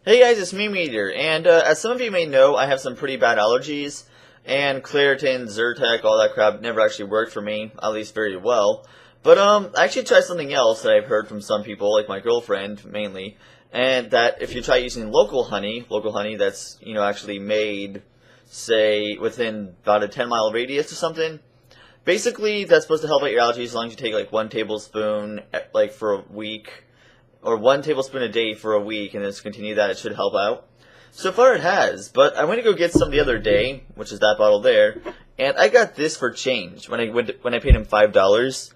Hey guys, it's me, Meteor, and as some of you may know, I have some pretty bad allergies, and Claritin, Zyrtec, all that crap never actually worked for me, at least very well. But I actually tried something else that I've heard from some people, like my girlfriend mainly, and that if you try using local honey that's actually made, say, within about a 10-mile radius or something. Basically, that's supposed to help out your allergies as long as you take like 1 tablespoon like for a week or 1 tablespoon a day for a week, and then just continue that. It should help out. So far, it has. But I went to go get some the other day, which is that bottle there, and I got this for change when I paid him $5.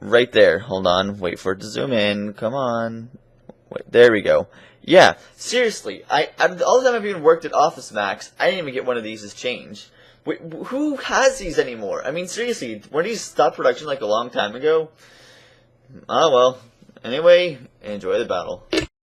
Right there. Hold on. Wait for it to zoom in. Come on. Wait. There we go. Yeah. Seriously. All the time I've even worked at Office Max, I didn't even get one of these as change. Wait, who has these anymore? I mean, seriously, weren't these stopped production like a long time ago? Oh well. Anyway, enjoy the battle.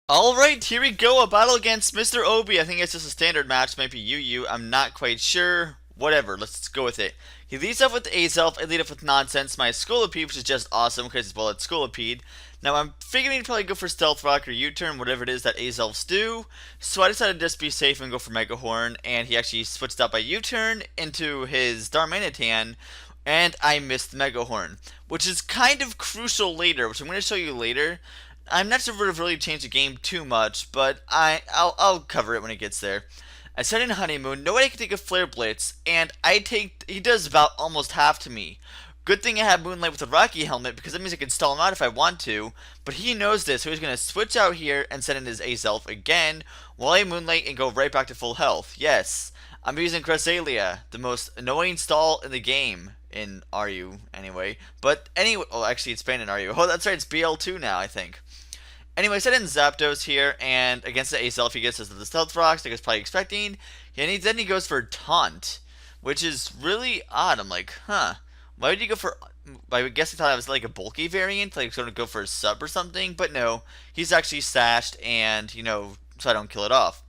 Alright, here we go. A battle against MrOhbe. I think it's just a standard match. Might be UU. I'm not quite sure. Whatever, let's go with it. He leads off with Azelf. I lead off with Nonsense. My Scolipede, which is just awesome because, well, it's Scolipede. Now, I'm figuring to probably go for Stealth Rock or U-Turn, whatever it is that Azelfs do. So I decided to just be safe and go for Mega Horn. And he actually switched out by U-Turn into his Darmanitan. And I missed Mega Horn, which is kind of crucial later, which I'm going to show you later. I'm not sure if it would have really changed the game too much, but I'll cover it when it gets there. I set in Honeymoon, nobody can take a Flare Blitz, and he does about almost half to me. Good thing I have Moonlight with a Rocky Helmet, because that means I can stall him out if I want to, but he knows this, so he's going to switch out here and send in his Azelf again, while I Moonlight and go right back to full health. Yes, I'm using Cresselia, the most annoying stall in the game, in RU anyway, but anyway, oh actually it's banned in RU, oh that's right, it's BL2 now I think. Anyway, I set in Zapdos here, and against the Azelf, he gets us the Stealth Rocks, like I was probably expecting. And then he goes for Taunt, which is really odd. I'm like, huh, why would you go for... I guess he thought I was like a bulky variant, like going to go for a sub or something, but no, he's actually sashed, and, so I don't kill it off.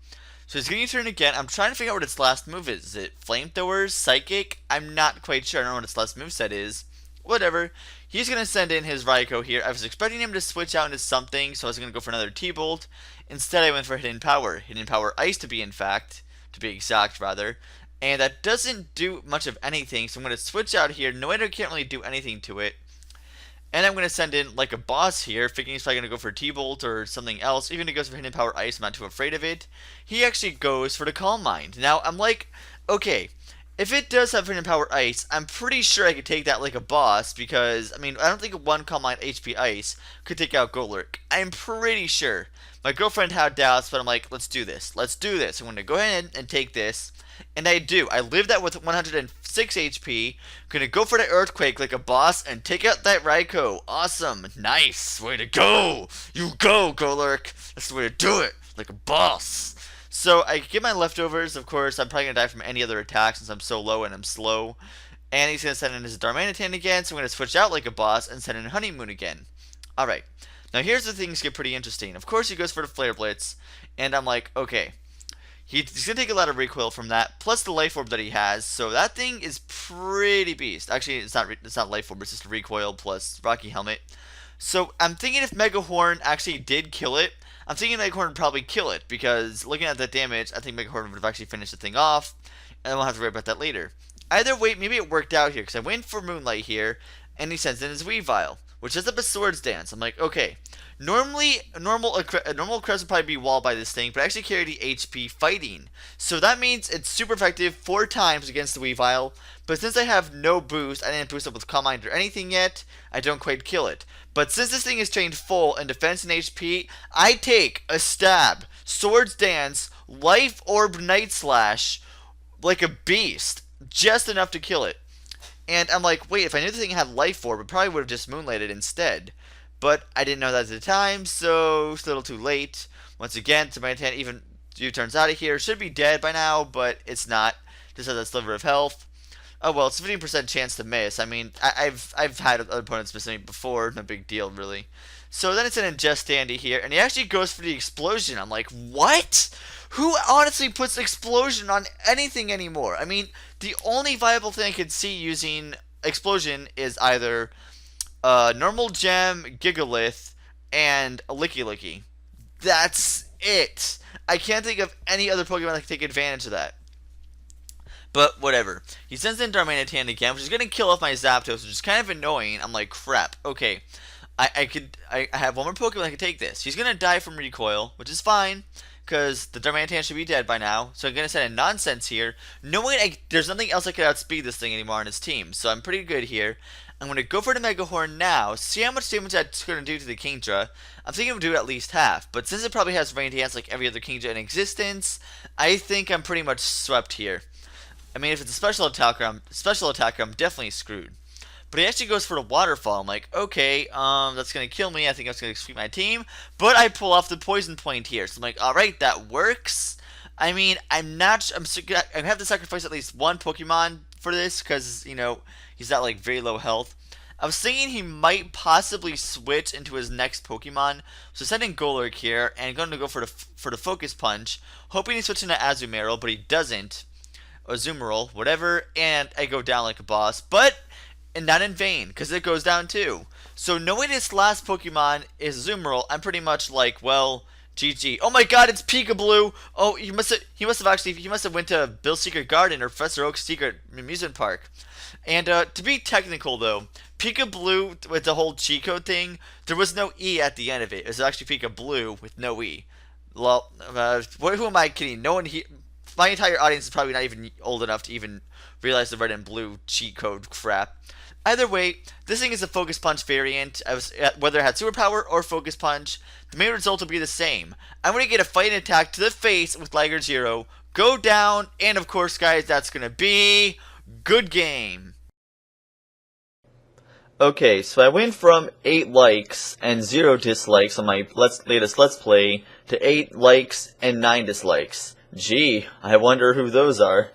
So he's getting a turn again. I'm trying to figure out what its last move is. Is it Flamethrowers? Psychic? I'm not quite sure. I don't know what its last moveset is. Whatever. He's going to send in his Raikou here. I was expecting him to switch out into something, so I was going to go for another T-Bolt. Instead, I went for Hidden Power. Hidden Power Ice to be exact, rather. And that doesn't do much of anything, so I'm going to switch out here. Noedo can't really do anything to it. And I'm going to send in like a boss here, thinking he's probably going to go for T-Bolt or something else. Even if he goes for Hidden Power Ice, I'm not too afraid of it. He actually goes for the Calm Mind. Now, I'm like, okay, if it does have Hidden Power Ice, I'm pretty sure I could take that like a boss, because, I mean, I don't think one Calm Mind HP Ice could take out Golurk. I'm pretty sure. My girlfriend had doubts, but I'm like, let's do this. Let's do this. I'm going to go ahead and take this. And I do. I live that with 106 HP. Gonna go for the Earthquake like a boss and take out that Raikou. Awesome. Nice. Way to go. You go, Golurk. That's the way to do it. Like a boss. So I get my leftovers. Of course, I'm probably going to die from any other attack since I'm so low and I'm slow. And he's going to send in his Darmanitan again. So I'm going to switch out like a boss and send in Honeymoon again. Alright. Now here's the things get pretty interesting. Of course, he goes for the Flare Blitz. And I'm like, okay. He's going to take a lot of recoil from that, plus the Life Orb that he has, so that thing is pretty beast. Actually, it's not Life Orb, it's just a recoil plus Rocky Helmet. So I'm thinking if Mega Horn actually did kill it, I'm thinking Mega Horn would probably kill it, because looking at that damage, I think Mega Horn would have actually finished the thing off, and then we'll have to worry about that later. Either way, maybe it worked out here, because I went for Moonlight here, and he sends in his Weavile, which is up a Swords Dance. I'm like, okay, normally, a normal Crest would probably be walled by this thing, but I actually carry the HP fighting. So that means it's super effective 4 times against the Weavile, but since I have no boost, I didn't boost up with Calm Mind or anything yet, I don't quite kill it. But since this thing is trained full in defense and HP, I take a stab, Swords Dance, Life Orb Night Slash, like a beast, just enough to kill it. And I'm like, wait, if I knew the thing had Life Orb, it probably would have just Moonlighted instead. But I didn't know that at the time, so it's a little too late. Once again, to my hand, even U-turns out of here. Should be dead by now, but it's not. Just has a sliver of health. Oh well, it's a 15% chance to miss. I mean, I've had other opponents miss me before. No big deal, really. So then it's an Ingest Dandy here, and he actually goes for the Explosion. I'm like, what? Who honestly puts Explosion on anything anymore? I mean, the only viable thing I could see using Explosion is either Normal Gem, Gigalith, and a Licky Licky. That's it. I can't think of any other Pokemon that can take advantage of that. But whatever. He sends in Darmanitan again, which is going to kill off my Zapdos, which is kind of annoying. I'm like, crap. Okay, I have one more Pokemon that can take this. He's going to die from recoil, which is fine, because the Darmanitan should be dead by now. So I'm going to send in Nonsense here, knowing there's nothing else that could outspeed this thing anymore on his team. So I'm pretty good here. I'm going to go for the Mega Horn now, see how much damage that's going to do to the Kingdra. I'm thinking it would do at least half, but since it probably has Rain Dance like every other Kingdra in existence, I think I'm pretty much swept here. I mean, if it's a special attacker, I'm definitely screwed. But he actually goes for the Waterfall. I'm like, okay, that's going to kill me. I think that's going to sweep my team. But I pull off the Poison Point here. So I'm like, alright, that works. I mean, I have to sacrifice at least one Pokemon for this because, you know, he's at like very low health. I was thinking he might possibly switch into his next Pokemon. So sending Golurk here and going to go for the Focus Punch. Hoping he switches into Azumarill, but he doesn't. Azumarill, whatever, and I go down like a boss, but not in vain, because it goes down too. So knowing this last Pokemon is Azumarill, I'm pretty much like, well, GG. Oh my god, it's Peekaboo! Oh, he must have went to Bill's Secret Garden or Professor Oak's Secret Amusement Park. And to be technical though, Peekaboo with the whole cheat code thing, there was no E at the end of it. It was actually Peekaboo with no E. Well, who am I kidding? No one here. My entire audience is probably not even old enough to even realize the red and blue cheat code crap. Either way, this thing is a Focus Punch variant. Whether it had Superpower or Focus Punch, the main result will be the same. I'm going to get a fighting attack to the face with Liger Zero, go down, and of course, guys, that's going to be good game. Okay, so I went from 8 likes and 0 dislikes on my latest Let's Play to 8 likes and 9 dislikes. Gee, I wonder who those are.